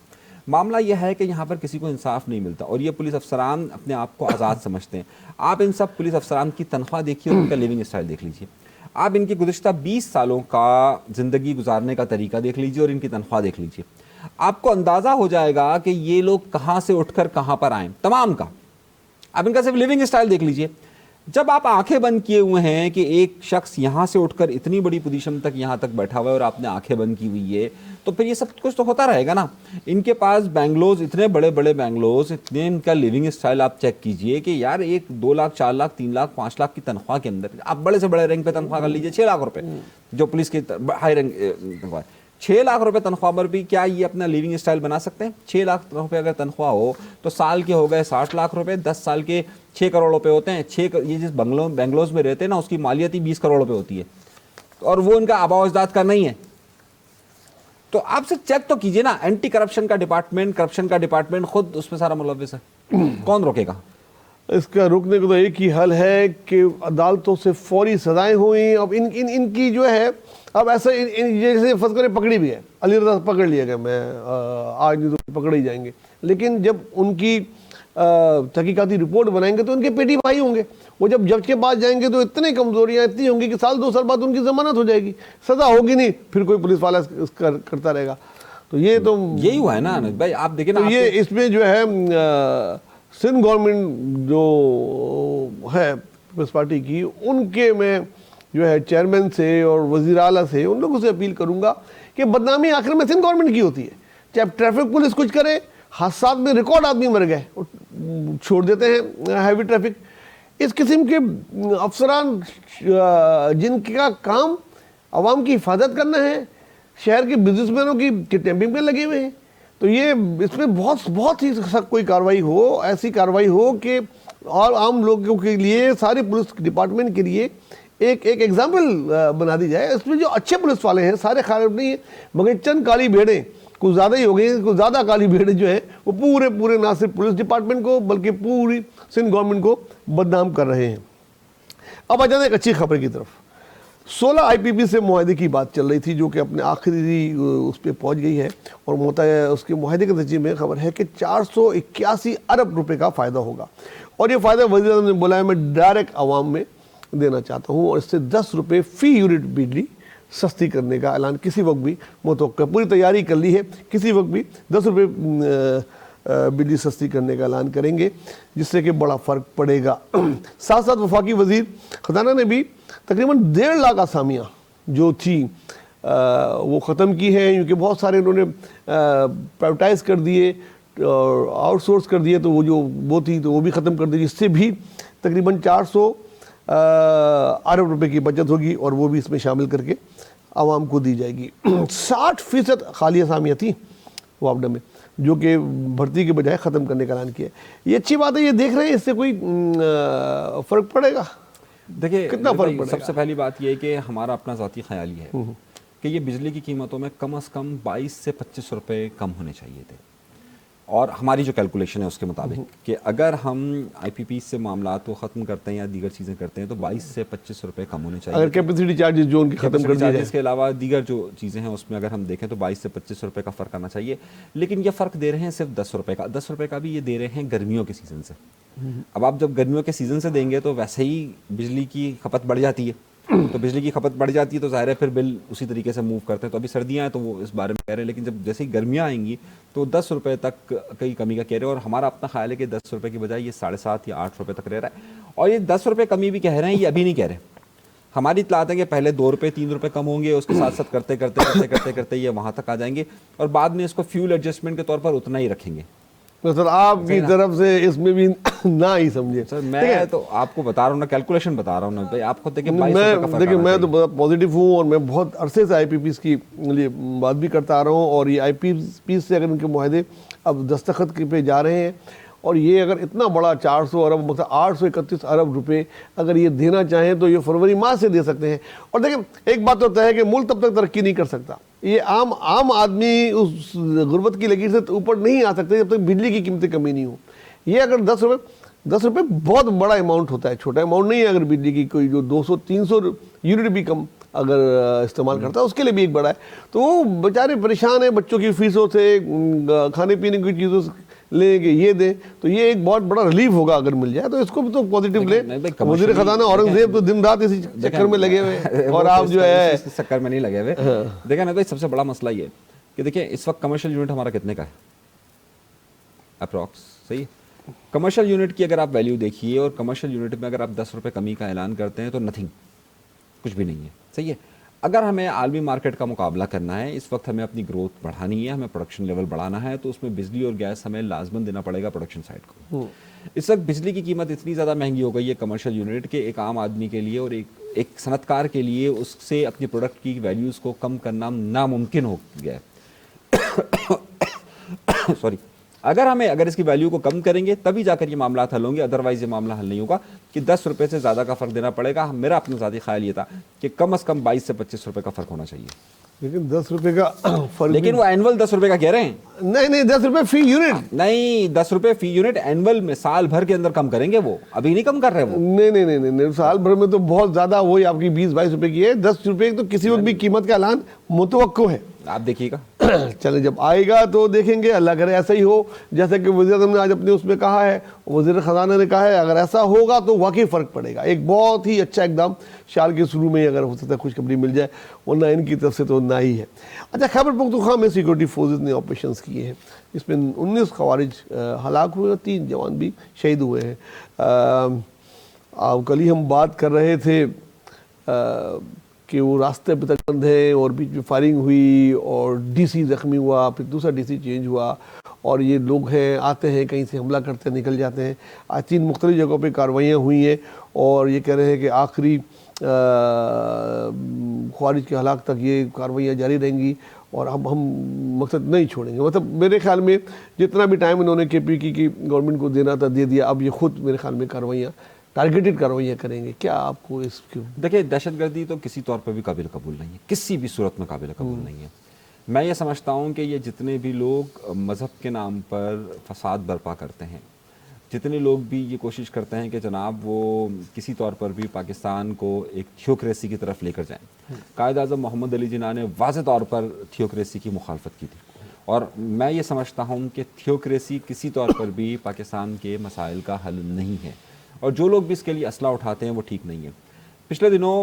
मामला यह है कि यहाँ पर किसी को इंसाफ नहीं मिलता और ये पुलिस अफसरान अपने आप को आज़ाद समझते हैं। आप इन सब पुलिस अफसरान की तनख्वाह देखिए और उनका लिविंग स्टाइल देख लीजिए, आप इनकी गुज़िश्ता 20 सालों का ज़िंदगी गुजारने का तरीका देख लीजिए और इनकी तनख्वाह देख लीजिए, आपको अंदाज़ा हो जाएगा कि ये लोग कहाँ से उठकर कहाँ पर आए, तमाम का। आप इनका सिर्फ लिविंग स्टाइल देख लीजिए। जब आप आंखें बंद किए हुए हैं कि एक शख्स यहाँ से उठकर इतनी बड़ी पोजीशन तक यहाँ तक बैठा हुआ है और आपने आंखें बंद की हुई है, तो फिर ये सब कुछ तो होता रहेगा ना। इनके पास बैंगलोज, इतने बड़े बड़े बैंगलोज, इतने इनका लिविंग स्टाइल आप चेक कीजिए कि यार एक 2 लाख, 4 लाख, 3 लाख, 5 लाख की तनख्वाह के अंदर आप बड़े से बड़े रैंक पे तनख्वाह कर लीजिए 6 लाख रुपए, जो पुलिस की हाई रैंक तनख्वाह है। 6 लाख रुपए तनख्वाह पर भी क्या ये अपना लिविंग स्टाइल बना सकते हैं? 6 लाख रुपए अगर तनख्वाह हो तो साल के हो गए 60 लाख रुपए, 10 साल के 6 करोड़ रुपए होते हैं। ये जिस बैंगलोज में रहते हैं ना, उसकी मालियत ही 20 करोड़ रुपए होती है और वो इनका आबा अजदाद का नहीं है। तो आप सिर्फ चेक तो कीजिए ना, एंटी करप्शन का डिपार्टमेंट खुद उसमें सारा मुलव्विस है, कौन रोकेगा? इसका रुकने को तो एक ही हल है कि अदालतों से फौरी सजाएं हुई। अब इनकी जो है, अब ऐसा जैसे फर्ज करें पकड़ी भी है, अली रज़ा पकड़ लिया गया, मैं आज नहीं तो पकड़ ही जाएंगे, लेकिन जब उनकी तहकीकाती रिपोर्ट बनाएंगे तो उनके पेटी भाई होंगे, वो जब जज के पास जाएंगे तो इतनी कमजोरियां इतनी होंगी कि साल 2 साल बाद उनकी जमानत हो जाएगी, सजा होगी नहीं, फिर कोई पुलिस वाला करता रहेगा। तो ये तो यही हुआ है ना भाई, आप देखिए ना। तो ये इसमें जो है सिंध गवर्नमेंट जो है पीपल्स पार्टी की, उनके में जो है चेयरमैन से और वज़ीर आला से, उन लोगों से अपील करूंगा कि बदनामी आखिर में सिंध गवर्नमेंट की होती है। चाहे ट्रैफिक पुलिस कुछ करे, हादसात में रिकॉर्ड आदमी मर गए, छोड़ देते हैं हैवी ट्रैफिक। इस किस्म के अफसरान जिनका काम आवाम की हिफाजत करना है, शहर के बिजनेसमैनों की किडनैपिंग पे लगे हुए हैं, तो ये इसमें बहुत ही सख्त कोई कार्रवाई हो, ऐसी कार्रवाई हो कि और आम लोगों के लिए, सारे पुलिस डिपार्टमेंट के लिए एक एग्जाम्पल बना दी जाए। इसमें जो अच्छे पुलिस वाले हैं सारे खराब नहीं है, मगर चंद काली भेड़ें कुछ ज़्यादा ही हो गई, कुछ ज़्यादा काली भेड़ें जो है वो पूरे ना सिर्फ पुलिस डिपार्टमेंट को बल्कि पूरी सिंध गवर्नमेंट को बदनाम कर रहे हैं। अब आ जाते हैं एक अच्छी खबर की तरफ। 16 IPP से मुआहदे की बात चल रही थी जो कि अपने आखिरी उस पर पहुंच गई है और उसके मुआहदे के नतीजे में खबर है कि 481 अरब रुपए का फ़ायदा होगा और ये फ़ायदा वज़ीर आज़म ने बोला है मैं डायरेक्ट आवाम में देना चाहता हूँ और इससे 10 रुपये फ़ी यूनिट बिजली सस्ती करने का ऐलान किसी वक्त भी मुतवक्का, पूरी तैयारी कर ली है, किसी वक्त भी 10 रुपये बिजली सस्ती करने का ऐलान करेंगे जिससे कि बड़ा फ़र्क पड़ेगा। साथ साथ वफाकी वज़ीर ख़जाना ने भी तकरीबन 1.5 लाख आसामियाँ जो थी वो ख़त्म की हैं, क्योंकि बहुत सारे उन्होंने प्राइवेटाइज कर दिए और आउटसोर्स कर दिए, तो वो थी तो वो भी ख़त्म कर दी, जिससे भी तकरीबन 400 अरब रुपए की बचत होगी और वो भी इसमें शामिल करके आवाम को दी जाएगी। 60% खाली आसामियाँ थी वापडा में जो कि भर्ती के बजाय ख़त्म करने का ऐलान किया। ये अच्छी बात है, ये देख रहे हैं इससे कोई फ़र्क पड़ेगा? देखिए कितना फ़र्क पड़ेगा? सबसे पहली बात ये है कि हमारा अपना ज़ाती ख्याल ये है कि ये बिजली की कीमतों में कम से कम 22 से 25 रुपए कम होने चाहिए थे और हमारी जो कैलकुलेशन है उसके मुताबिक कि अगर हम IPP से मामलात को ख़त्म करते हैं या दीगर चीज़ें करते हैं तो 22 से 25 रुपए कम होने चाहिए। अगर कैपेसिटी चार्जेस जो उनके ख़त्म कर दिए जाए, इसके अलावा दीगर जो चीज़ें हैं उसमें अगर हम देखें तो 22 से 25 रुपए का फ़र्क आना चाहिए। लेकिन ये फ़र्क दे रहे हैं सिर्फ 10 रुपए का, 10 रुपए का भी ये दे रहे हैं गर्मियों के सीज़न से। अब आप जब गर्मियों के सीज़न से देंगे तो वैसे ही बिजली की खपत बढ़ जाती है, तो बिजली की खपत बढ़ जाती है तो ज़ाहिर है फिर बिल उसी तरीके से मूव करते हैं। तो अभी सर्दियाँ हैं तो वो इस बारे में कह रहे हैं, लेकिन जब जैसे ही गर्मियाँ आएंगी तो 10 रुपये तक कई कमी का कह रहे हैं और हमारा अपना ख्याल है कि 10 रुपये की बजाय ये 7.5 या 8 रुपये तक रह रहा है। और ये 10 रुपये कमी भी कह रहे हैं, ये अभी नहीं कह रहे। हमारी इत्तलात है कि पहले 2 रुपये 3 रुपये कम होंगे, उसके साथ साथ करते करते करते करते करते ये वहाँ तक आ जाएंगे और बाद में इसको फ्यूल एडजस्टमेंट के तौर पर उतना ही रखेंगे। तो सर आपकी तरफ से इसमें भी ना ही समझे सर, मैं तो आपको बता रहा हूँ ना, कैलकुलेशन बता रहा हूँ ना भाई, आपको देखिए मैं तो बहुत पॉजिटिव हूँ और मैं बहुत अरसे से IPPs की लिए बात भी करता आ रहा हूँ और ये IPPs से अगर उनके मुआहदे अब दस्तखत पे जा रहे हैं और ये अगर इतना बड़ा 400 अरब मतलब 831 अरब रुपए अगर ये देना चाहें तो ये फरवरी माह से दे सकते हैं। और देखिए एक बात तो तय है कि मुल्क तब तक तरक्की नहीं कर सकता, ये आम आदमी उस गुर्बत की लकीर से ऊपर नहीं आ सकते जब तक बिजली की कीमतें कमी नहीं हो। ये अगर 10 रुपये बहुत बड़ा अमाउंट होता है, छोटा अमाउंट नहीं है। अगर बिजली की कोई जो 200-300 यूनिट भी कम अगर इस्तेमाल करता है उसके लिए भी एक बड़ा है, तो वो बेचारे परेशान है बच्चों की फीसों से, खाने पीने की चीज़ों से लेंगे, ये दें, तो ये एक बहुत बड़ा रिलीफ होगा अगर मिल जाए, तो इसको भी तो पॉजिटिव ले। वज़ीर ख़ज़ाना औरंगजेब तो दिन रात इसी चक्कर में लगे हुए और आप जो है इस चक्कर में नहीं लगे हुए। देखिए ना भाई, सबसे बड़ा मसला ये कि देखिए इस वक्त कमर्शियल यूनिट हमारा कितने का है अप्रॉक्स, सही है। कमर्शियल यूनिट की अगर आप वैल्यू देखिए और कमर्शियल यूनिट में अगर आप 10 रुपये कमी का ऐलान करते हैं तो नथिंग, कुछ भी नहीं है, सही है। अगर हमें आलमी मार्केट का मुकाबला करना है, इस वक्त हमें अपनी ग्रोथ बढ़ानी है, हमें प्रोडक्शन लेवल बढ़ाना है, तो उसमें बिजली और गैस हमें लाजमन देना पड़ेगा प्रोडक्शन साइड को। इस वक्त बिजली की कीमत इतनी ज़्यादा महंगी हो गई है कमर्शियल यूनिट के एक आम आदमी के लिए और एक सनतकार के लिए उससे अपनी प्रोडक्ट की वैल्यूज़ को कम करना नामुमकिन हो गया है। सॉरी, अगर इसकी वैल्यू को कम करेंगे तभी जाकर ये मामला हल होंगे, अदरवाइज ये मामला हल नहीं होगा कि 10 रुपये से ज़्यादा का फ़र्क देना पड़ेगा। मेरा अपना ज़ाती ख्याल ये था कि कम से कम 22 से 25 रुपये का फ़र्क होना चाहिए। लेकिन 10 रुपये का फर्क, लेकिन वो एनुअल 10 रुपये का कह रहे हैं। नहीं 10 रुपये फी यूनिट नहीं, 10 रुपये फी यूनिट एनुअल में साल भर के अंदर कम करेंगे, वो अभी नहीं कम कर रहे वो। नहीं साल भर में तो बहुत ज़्यादा, वही आपकी 20-22 रुपये की है। 10 रुपये तो किसी वक्त भी कीमत का ऐलान मुतवक्को है, आप देखिएगा। चले जब आएगा तो देखेंगे, अल्लाह करे ऐसा ही हो जैसे कि वज़ीर आज़म ने आज अपने उसमें कहा है, वज़ीर ख़ज़ाना ने कहा है, अगर ऐसा होगा तो वाकई फ़र्क पड़ेगा। एक बहुत ही अच्छा एकदम साल के शुरू में ही अगर हो सकता है खुशखबरी मिल जाए, वरना इनकी तरफ से तो ना ही है। अच्छा, खैबर पख्तूनख्वा में सिक्योरिटी फोर्सेस ने ऑपरेशंस किए हैं, इसमें 19 खवारिज हलाक हुए और 3 जवान भी शहीद हुए हैं। कल ही हम बात कर रहे थे कि वो रास्ते पे तक बंद है और बीच में फायरिंग हुई और DC ज़ख्मी हुआ, फिर दूसरा DC चेंज हुआ और ये लोग हैं आते हैं कहीं से हमला करते निकल जाते हैं। आज 3 मुख्तलिफ जगहों पे कार्रवाइयाँ हुई हैं और ये कह रहे हैं कि आखिरी ख्वारिज के हलाक तक ये कार्रवाइयाँ जारी रहेंगी और अब हम मकसद नहीं छोड़ेंगे। मतलब मेरे ख्याल में जितना भी टाइम इन्होंने KP की गवर्नमेंट को देना था दे दिया, अब ये खुद मेरे ख्याल में कार्रवाइयाँ टारगेटेड कार्रवाइयाँ करेंगे। क्या आपको इसकी? देखिए, दहशतगर्दी तो किसी तौर पर भी काबिल कबूल नहीं है, किसी भी सूरत में काबिल कबूल नहीं है। मैं ये समझता हूँ कि ये जितने भी लोग मज़हब के नाम पर फसाद बर्पा करते हैं, जितने लोग भी ये कोशिश करते हैं कि जनाब वो किसी तौर पर भी पाकिस्तान को एक थियोक्रेसी की तरफ लेकर जाएं, कायद आज़म मोहम्मद अली जिन्ना ने वाज़ेह तौर पर थियोक्रेसी की मुखालफत की थी, और मैं ये समझता हूँ कि थियोक्रेसी किसी तौर पर भी पाकिस्तान के मसाइल का हल नहीं है, और जो लोग भी इसके लिए असला उठाते हैं वो ठीक नहीं है। पिछले दिनों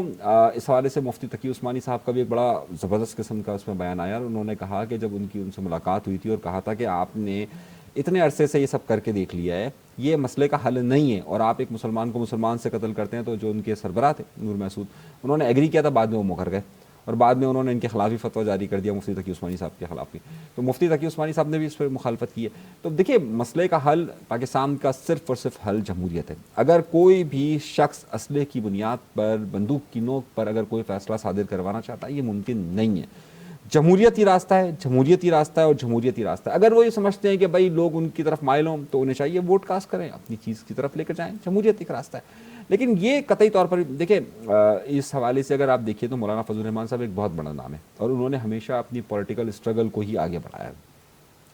इस हवाले से मुफ्ती तकी उस्मानी साहब का भी एक बड़ा ज़बरदस्त किस्म का उसमें बयान आया, और उन्होंने कहा कि जब उनसे मुलाकात हुई थी और कहा था कि आपने इतने अरसे से ये सब करके देख लिया है, ये मसले का हल नहीं है, और आप एक मुसलमान को मुसलमान से कत्ल करते हैं। तो जो उनके सरबराह थे नूर महसूद, उन्होंने एग्री किया था, बाद में वो मुकर गए, और बाद में उन्होंने इनके खिलाफ ही फतवा जारी कर दिया, मुफ्ती तकी उस्मानी साहब के खिलाफ भी। तो मुफ्ती तकी उस्मानी साहब ने भी इस पर मुखालफत की है। तो देखिए, मसले का हल पाकिस्तान का सिर्फ और सिर्फ हल जमहूरियत है। अगर कोई भी शख्स असले की बुनियाद पर, बंदूक की नोक पर अगर कोई फैसला सादिर करवाना चाहता है, ये मुमकिन नहीं है। जमहूरियत ही रास्ता है, जमहूरियत ही रास्ता है, और जमहूरियत ही रास्ता है। अगर वो ये समझते हैं कि भाई लोग उनकी तरफ माइल हों, तो उन्हें चाहिए वोट कास्ट करें, अपनी चीज़ की तरफ लेकर जाएं, जमहूरियत एक रास्ता है। लेकिन ये कतई तौर पर देखिए, इस हवाले से अगर आप देखिए तो मौलाना फजल रहमान साहब एक बहुत बड़ा नाम है, और उन्होंने हमेशा अपनी पॉलिटिकल स्ट्रगल को ही आगे बढ़ाया है।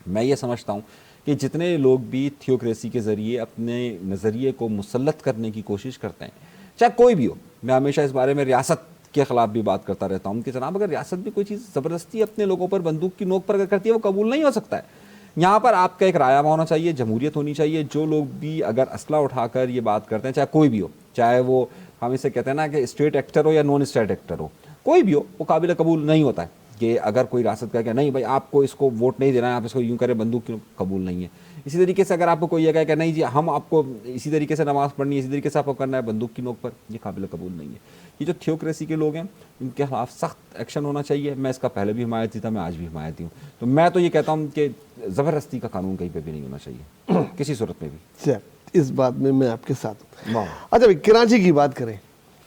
मैं ये समझता हूँ कि जितने लोग भी थियोक्रेसी के ज़रिए अपने नज़रिए को मुसल्लत करने की कोशिश करते हैं, चाहे कोई भी हो, मैं हमेशा इस बारे में रियासत के ख़िलाफ़ भी बात करता रहता हूँ कि जनाब अगर रियासत भी कोई चीज़ ज़बरदस्ती अपने लोगों पर बंदूक की नोक पर अगर करती है, वो कबूल नहीं हो सकता है। यहाँ पर आपका एक रायमा होना चाहिए, जमहूरियत होनी चाहिए। जो लोग भी अगर असला उठाकर ये बात करते हैं, चाहे कोई भी हो, चाहे वो हम इसे कहते हैं ना कि स्टेट एक्टर हो या नॉन स्टेट एक्टर हो, कोई भी हो, वो काबिल कबूल नहीं होता है कि अगर कोई रियासत का क्या नहीं भाई आपको इसको वोट नहीं देना है, आप इसको यूँ करें, बंदूक क्यों, कबूल नहीं है। इसी तरीके से अगर आपको कोई ये कहे कि नहीं जी हम आपको इसी तरीके से नमाज़ पढ़नी है, इसी तरीके से आपको करना है बंदूक की नोक पर, ये काबिल कबूल नहीं है। ये जो थियोक्रेसी के लोग हैं, इनके खिलाफ सख्त एक्शन होना चाहिए। मैं इसका पहले भी हिमायती था, मैं आज भी हिमायती हूँ। तो मैं तो ये कहता हूँ कि ज़बरदस्ती का कानून कहीं पर भी नहीं होना चाहिए, किसी सूरत में भी। इस बात में मैं आपके साथ हूँ। अच्छा भाई, कराची की बात करें,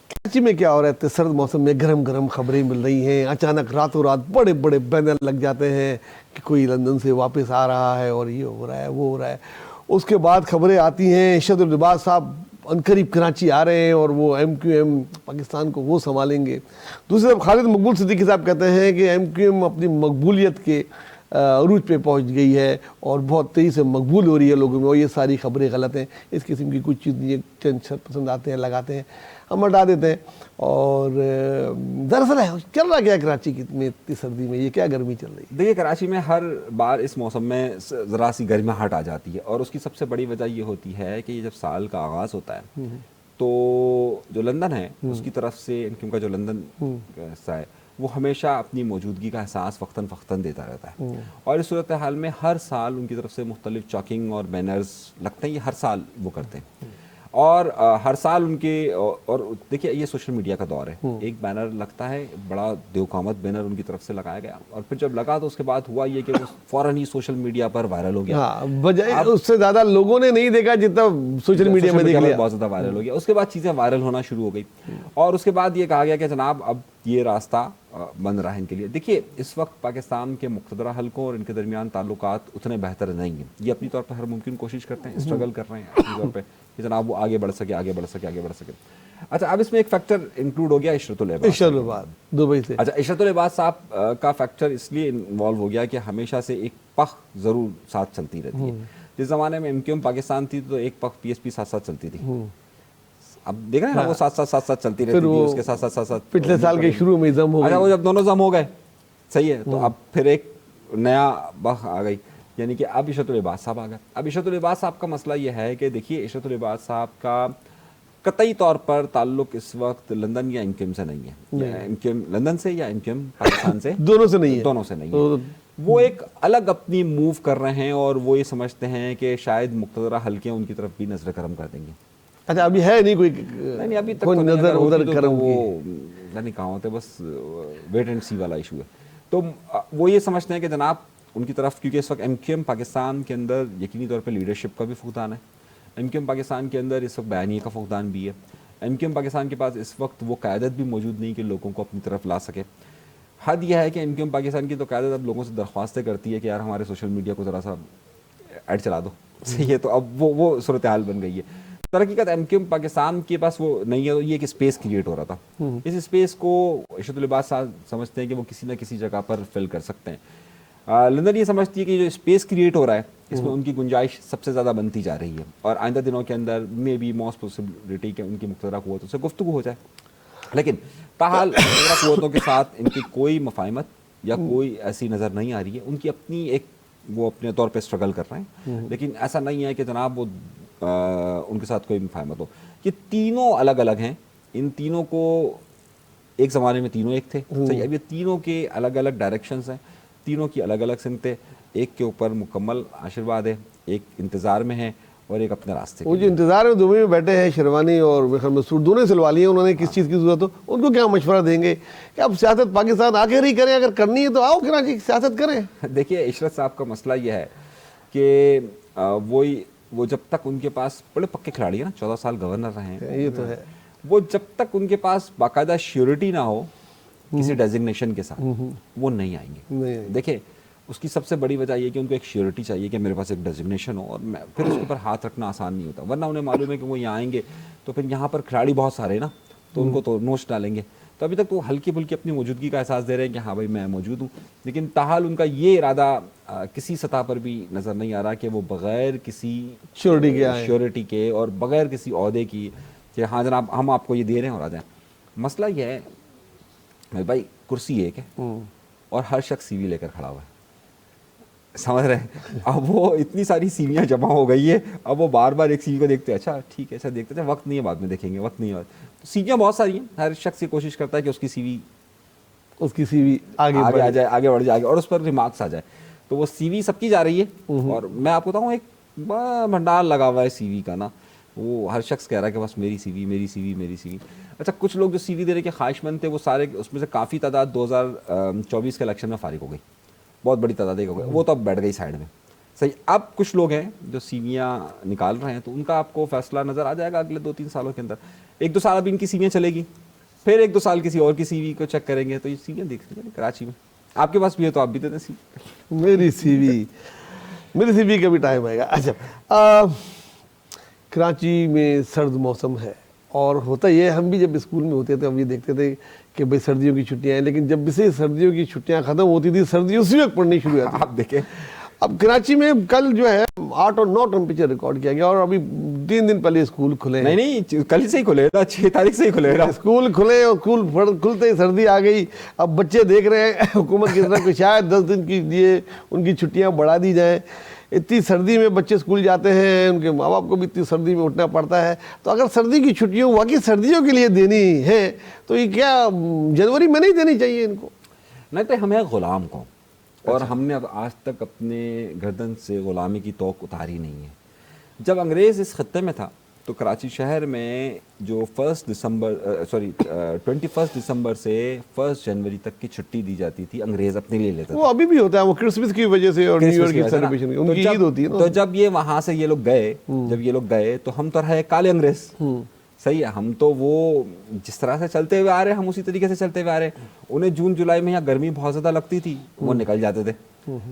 कराची में क्या हो रहा है? सर्द मौसम में गरम गरम खबरें मिल रही हैं, अचानक रातों रात बड़े बड़े बैनर लग जाते हैं कि कोई लंदन से वापस आ रहा है और ये हो रहा है, वो हो रहा है। उसके बाद खबरें आती हैं इरशादुल लिबास साहब अनकरीब कराची आ रहे हैं और वो MQM पाकिस्तान को वो संभालेंगे। दूसरी तरफ खालिद मकबूल सिद्दीकी साहब कहते हैं कि MQM अपनी मकबूलियत के अरूज पे पहुंच गई है और बहुत तेज़ी से मकबूल हो रही है लोगों में, और ये सारी खबरें गलत हैं। इस किस्म की कुछ चीज़ टेंशन पसंद आते हैं, लगाते हैं, हम हटा देते हैं। और दरअसल है चल रहा क्या कराची में इतनी सर्दी में, ये क्या गर्मी चल रही है? देखिए, कराची में हर बार इस मौसम में ज़रा सी गर्माहट आ जाती है, और उसकी सबसे बड़ी वजह ये होती है कि जब साल का आगाज़ होता है तो जो लंदन है उसकी तरफ से, इनका जो लंदन का हिस्सा है, वो हमेशा अपनी मौजूदगी का एहसास वक्तन फ़क्तन देता रहता है। और इस सूरत हाल में हर साल उनकी तरफ से मुख्तलिफ चॉकिंग और बैनर्स लगते हैं, ये हर साल वो करते हैं। और हर साल उनके, और देखिए ये सोशल मीडिया का दौर है, एक बैनर लगता है, बड़ा देवकामत बैनर उनकी तरफ से लगाया गया, और फिर जब लगा तो उसके बाद हुआ ये कि वो फ़ौरन ही सोशल मीडिया पर वायरल हो गया। हाँ, बजाय उससे ज़्यादा लोगों ने नहीं देखा जितना सोशल मीडिया में देख लिया, बहुत ज़्यादा वायरल हो गया। उसके बाद चीज़ें वायरल होना शुरू हो गई, और उसके बाद ये कहा गया कि जनाब अब ये रास्ता बन रहा है इनके लिए। देखिए, इस वक्त पाकिस्तान के मुख्तदरा हलकों और इनके दरमियान ताल्लुकात उतने बेहतर नहीं हैं। ये अपनी तौर पर हर मुमकिन कोशिश करते हैं, स्ट्रगल कर रहे हैं अपनी तौर पर कि जनाब वो आगे बढ़ सके, आगे बढ़ सके, आगे बढ़ सके। अच्छा, अब इसमें एक फैक्टर इंक्लूड हो गया इशरतुल इबाद दुबई से। अच्छा, इशरतुल इबाद साहब का फैक्टर इसलिए इन्वॉल्व हो गया कि हमेशा से एक पख ज़रूर साथ चलती रहती है। जिस ज़माने में MQM पाकिस्तान थी तो एक पख PSP साथ साथ चलती थी। अब देख रहे हैं ना, वो साथ साथ चलती रहती थी, उसके साथ पिछले साल के शुरू में जम हो गए। अच्छा, वो जब दोनों जम हो गए, सही है, तो अब फिर एक नया बख आ गई, यानी कि अब इशरतुल इबाद साहब आ गए। अब इशरतुल इबाद साहब का मसला ये है कि देखिए, इशरतुल इबाद साहब का कतई तौर पर ताल्लुक इस वक्त लंदन या MQM से नहीं है, MQM लंदन से या MQM पाकिस्तान से, दोनों से नहीं है। वो एक अलग अपनी मूव कर रहे हैं, और वो ये समझते हैं कि शायद मुख्तदरा हल्के उनकी तरफ भी नजर करम कर देंगे। अच्छा, अभी है नहीं कोई, नहीं अभी तक कोई तो नजर उधर करम वो नहीं कहाँ होते, बस वेट एंड सी वाला इशू है। तो वो ये समझते हैं कि जनाब उनकी तरफ, क्योंकि इस वक्त MQM पाकिस्तान के अंदर यकीनी तौर पे लीडरशिप का भी फुकदान है, MQM पाकिस्तान के अंदर इस वक्त बयानिए का फुकदान भी है, MQM पाकिस्तान के पास इस वक्त वो क़यादत भी मौजूद नहीं कि लोगों को अपनी तरफ ला सके। हद यह है कि MQM पाकिस्तान की तो क़यादत अब लोगों से दरख्वास्तें करती है कि यार हमारे सोशल मीडिया को ज़रा सा ऐड चला दो, सही है। तो अब वो सूरत हाल बन गई है। तरक्कीकत MQM पाकिस्तान के पास वो नहीं है, तो ये एक स्पेस क्रिएट हो रहा था। इस स्पेस को इशरतुल इबाद साहब समझते हैं कि वो किसी न किसी जगह पर फिल कर सकते हैं। लंदन ये समझती है कि जो स्पेस क्रिएट हो रहा है इसमें उनकी गुंजाइश सबसे ज़्यादा बनती जा रही है और आइंदा दिनों के अंदर मे बी मोस्ट पॉसिबिलिटी कि उनकी मुख्तरा क़ुव्वतों से गुफ्तगू हो जाए। लेकिन ताहाल मुख्तरा क़ुव्वतों के साथ इनकी कोई मफाहमत या कोई ऐसी नज़र नहीं आ रही है। उनकी अपनी एक वो अपने तौर पे स्ट्रगल कर रहे हैं, लेकिन ऐसा नहीं है कि जनाब वो उनके साथ कोई मफाहमत हो। ये तीनों अलग अलग हैं, इन तीनों को एक ज़माने में तीनों एक थे, सही। अब ये तीनों के अलग अलग डायरेक्शंस हैं, तीनों की अलग अलग सिमतें, एक के ऊपर मुकम्मल आशीर्वाद है, एक इंतज़ार में है और एक अपने रास्ते। वो जो इंतज़ार में दुबई में बैठे हैं, शेरवानी और मसूद दोनों सिलवा लिए उन्होंने, किस चीज़ की ज़रूरत हो उनको क्या मशवरा देंगे कि अब सियासत पाकिस्तान आखिर ही करें, अगर करनी है तो आओ कराची सियासत करें। देखिए इशरत साहब का मसला यह है कि वो जब तक उनके पास बड़े पक्के खिलाड़ी हैं ना, 14 साल गवर्नर रहे हैं, ये तो है, वो जब तक उनके पास बाकायदा श्योरिटी ना हो किसी डेजिग्नेशन के साथ वो नहीं आएंगे। देखिए उसकी सबसे बड़ी वजह ये कि उनको एक श्योरिटी चाहिए कि मेरे पास एक डेजिग्नेशन हो और मैं फिर उसके ऊपर हाथ रखना आसान नहीं होता, वरना उन्हें मालूम है कि वो यहाँ आएंगे तो फिर यहाँ पर खिलाड़ी बहुत सारे ना, तो उनको तो नोच डालेंगे। तो अभी तक तो हल्की फुल्की अपनी मौजूदगी का एहसास दे रहे हैं कि हाँ भाई मैं मौजूद हूँ, लेकिन ताहाल उनका ये इरादा किसी सतह पर भी नज़र नहीं आ रहा कि वो बग़ैर किसी श्योरिटी के और बग़ैर किसी ओहदे की कि हाँ जनाब हम आपको ये दे रहे हैं और आ जाएँ। मसला ये है भाई कुर्सी एक है और हर शख्स सीवी लेकर खड़ा हुआ है, समझ रहे हैं। अब वो इतनी सारी सीवियाँ जमा हो गई है, अब वो बार बार एक सीवी को देखते हैं, अच्छा ठीक है ऐसा देखते हैं, वक्त नहीं है बाद में देखेंगे, वक्त नहीं है। तो सीवियाँ बहुत सारी हैं, हर शख्स ये कोशिश करता है कि उसकी सीवी आगे आ जाए, आगे बढ़ जाए और उस पर रिमार्क्स आ जाए। तो वो सीवी सबकी जा रही है और मैं आपको बताऊँ एक भंडार लगा हुआ है सीवी का ना, वो हर शख्स कह रहा है कि बस मेरी सीवी मेरी सीवी मेरी सीवी। अच्छा कुछ लोग जो सीवी देने के ख्वाहिशमंद थे वो सारे, उसमें से काफ़ी तादाद 2024 के इलेक्शन में फारिग हो गई, बहुत बड़ी तादाद हो गई, वो तो अब बैठ गई साइड में, सही। अब कुछ लोग हैं जो सीवियाँ निकाल रहे हैं, तो उनका आपको फैसला नज़र आ जाएगा अगले 2-3 सालों के अंदर। 1-2 साल अभी इनकी सीवियाँ चलेगी, फिर 1-2 साल किसी और की सीवी को चेक करेंगे, तो ये सीवियाँ देख लेंगे कराची में। आपके पास भी है तो आप भी दे दें सीवी। मेरी सीवी का भी टाइम आएगा। अच्छा कराची में सर्द मौसम है और होता ये, हम भी जब स्कूल में होते थे हम ये देखते थे कि भाई सर्दियों की छुट्टियां हैं, लेकिन जब से सर्दियों की छुट्टियां खत्म होती थी सर्दी उसी वक्त पड़नी शुरू हुई। आप देखें अब कराची में कल जो है 8 और 9 टेम्परेचर रिकॉर्ड किया गया और अभी 3 दिन पहले स्कूल खुले। नहीं कल से ही खुले ना, 6 तारीख से ही खुले ना स्कूल खुले और स्कूल खुलते ही सर्दी आ गई। अब बच्चे देख रहे हैं हुकूमत की तरफ कि शायद 10 दिन की लिए उनकी छुट्टियां बढ़ा दी जाएँ। इतनी सर्दी में बच्चे स्कूल जाते हैं, उनके माँ बाप को भी इतनी सर्दी में उठना पड़ता है। तो अगर सर्दी की छुट्टियों वाकई सर्दियों के लिए देनी है तो ये क्या जनवरी में नहीं देनी चाहिए इनको? नहीं तो हमें गुलाम कौम, और हमने अब आज तक अपने गर्दन से गुलामी की तोक उतारी नहीं है। जब अंग्रेज़ इस खत्ते में था तो कराची शहर में जो 21 दिसंबर से 1 जनवरी तक की छुट्टी दी जाती थी अंग्रेज अपने लिए लेते थे। वो अभी भी होता है, वो क्रिसमस की वजह से और न्यू ईयर की सेलिब्रेशन, उनकी ईद होती है ना। तो जब ये वहां से ये लोग गए तो हम तो रहे काले अंग्रेज, सही है। हम तो वो जिस तरह से चलते हुए आ रहे हम उसी तरीके से चलते हुए आ रहे। उन्हें जून जुलाई में यहाँ गर्मी बहुत ज्यादा लगती थी, वो निकल जाते थे,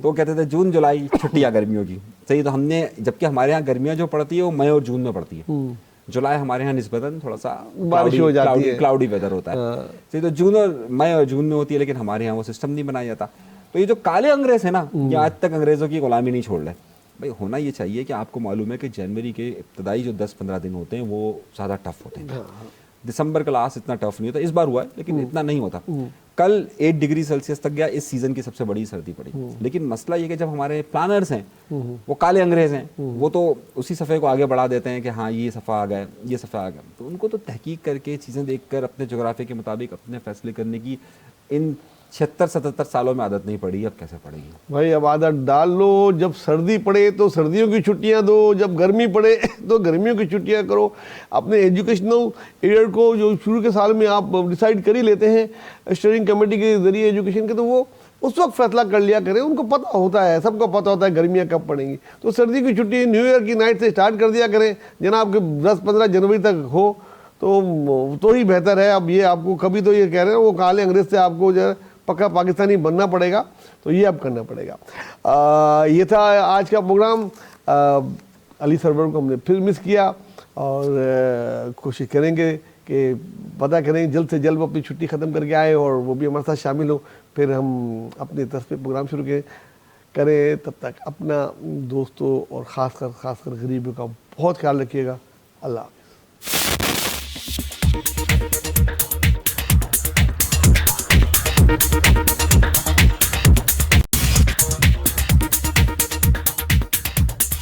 तो कहते थे जून जुलाई छुट्टियां गर्मियों की, सही। तो हमने, जबकि हमारे यहाँ गर्मियां जो पड़ती है वो मई और जून में पड़ती है, जुलाई हमारे यहाँ निस्बतन थोड़ा सा बारिश हो जाती है, क्लाउडी वेदर होता है, सही। तो जून और मई और जून में होती है, लेकिन हमारे यहाँ वो सिस्टम नहीं बनाया जाता। तो ये जो काले अंग्रेज है ना, ये आज तक अंग्रेजों की गुलामी नहीं छोड़ रहे। भाई होना ये चाहिए कि आपको मालूम है कि जनवरी के इब्तदाई जो 10-15 दिन होते हैं वो ज़्यादा टफ होते हैं। दिसंबर का लास्ट इतना टफ नहीं होता, इस बार हुआ है लेकिन इतना नहीं होता। कल 8 डिग्री सेल्सियस तक गया, इस सीज़न की सबसे बड़ी सर्दी पड़ी। लेकिन मसला ये कि जब हमारे प्लानर्स हैं वो काले अंग्रेज हैं, वो तो उसी सफ़े को आगे बढ़ा देते हैं कि हाँ ये सफ़ा आ गया, ये सफ़ा आ गया। तो उनको तो तहकीक करके चीज़ें देखकर अपने जोग्राफी के मुताबिक अपने फैसले करने की इन 76-77 सालों में आदत नहीं पड़ी, अब कैसे पड़ेगी भाई? अब आदत डाल लो। जब सर्दी पड़े तो सर्दियों की छुट्टियां दो, जब गर्मी पड़े तो गर्मियों की छुट्टियां करो। अपने एजुकेशनल ईयर को जो शुरू के साल में आप डिसाइड कर ही लेते हैं स्टीयरिंग कमेटी के जरिए एजुकेशन के, तो वो उस वक्त फैसला कर लिया करें। उनको पता होता है, सबको पता होता है गर्मियाँ कब पड़ेंगी। तो सर्दी की छुट्टी न्यू ईयर की नाइट से स्टार्ट कर दिया करें, जनाब के 10-15 जनवरी तक हो तो ही बेहतर है। अब ये आपको कभी तो ये कह रहे हैं वो काले अंग्रेज से आपको जो है पक्का पाकिस्तानी बनना पड़ेगा, तो ये अब करना पड़ेगा। ये था आज का प्रोग्राम। अली सरवर को हमने फिर मिस किया और कोशिश करेंगे कि पता करें जल्द से जल्द वो अपनी छुट्टी ख़त्म करके आए और वो भी हमारे साथ शामिल हो, फिर हम अपनी तरफ से प्रोग्राम शुरू करें। करें। तब तक अपना, दोस्तों और ख़ासकर गरीबों का बहुत ख्याल रखिएगा। अल्लाह।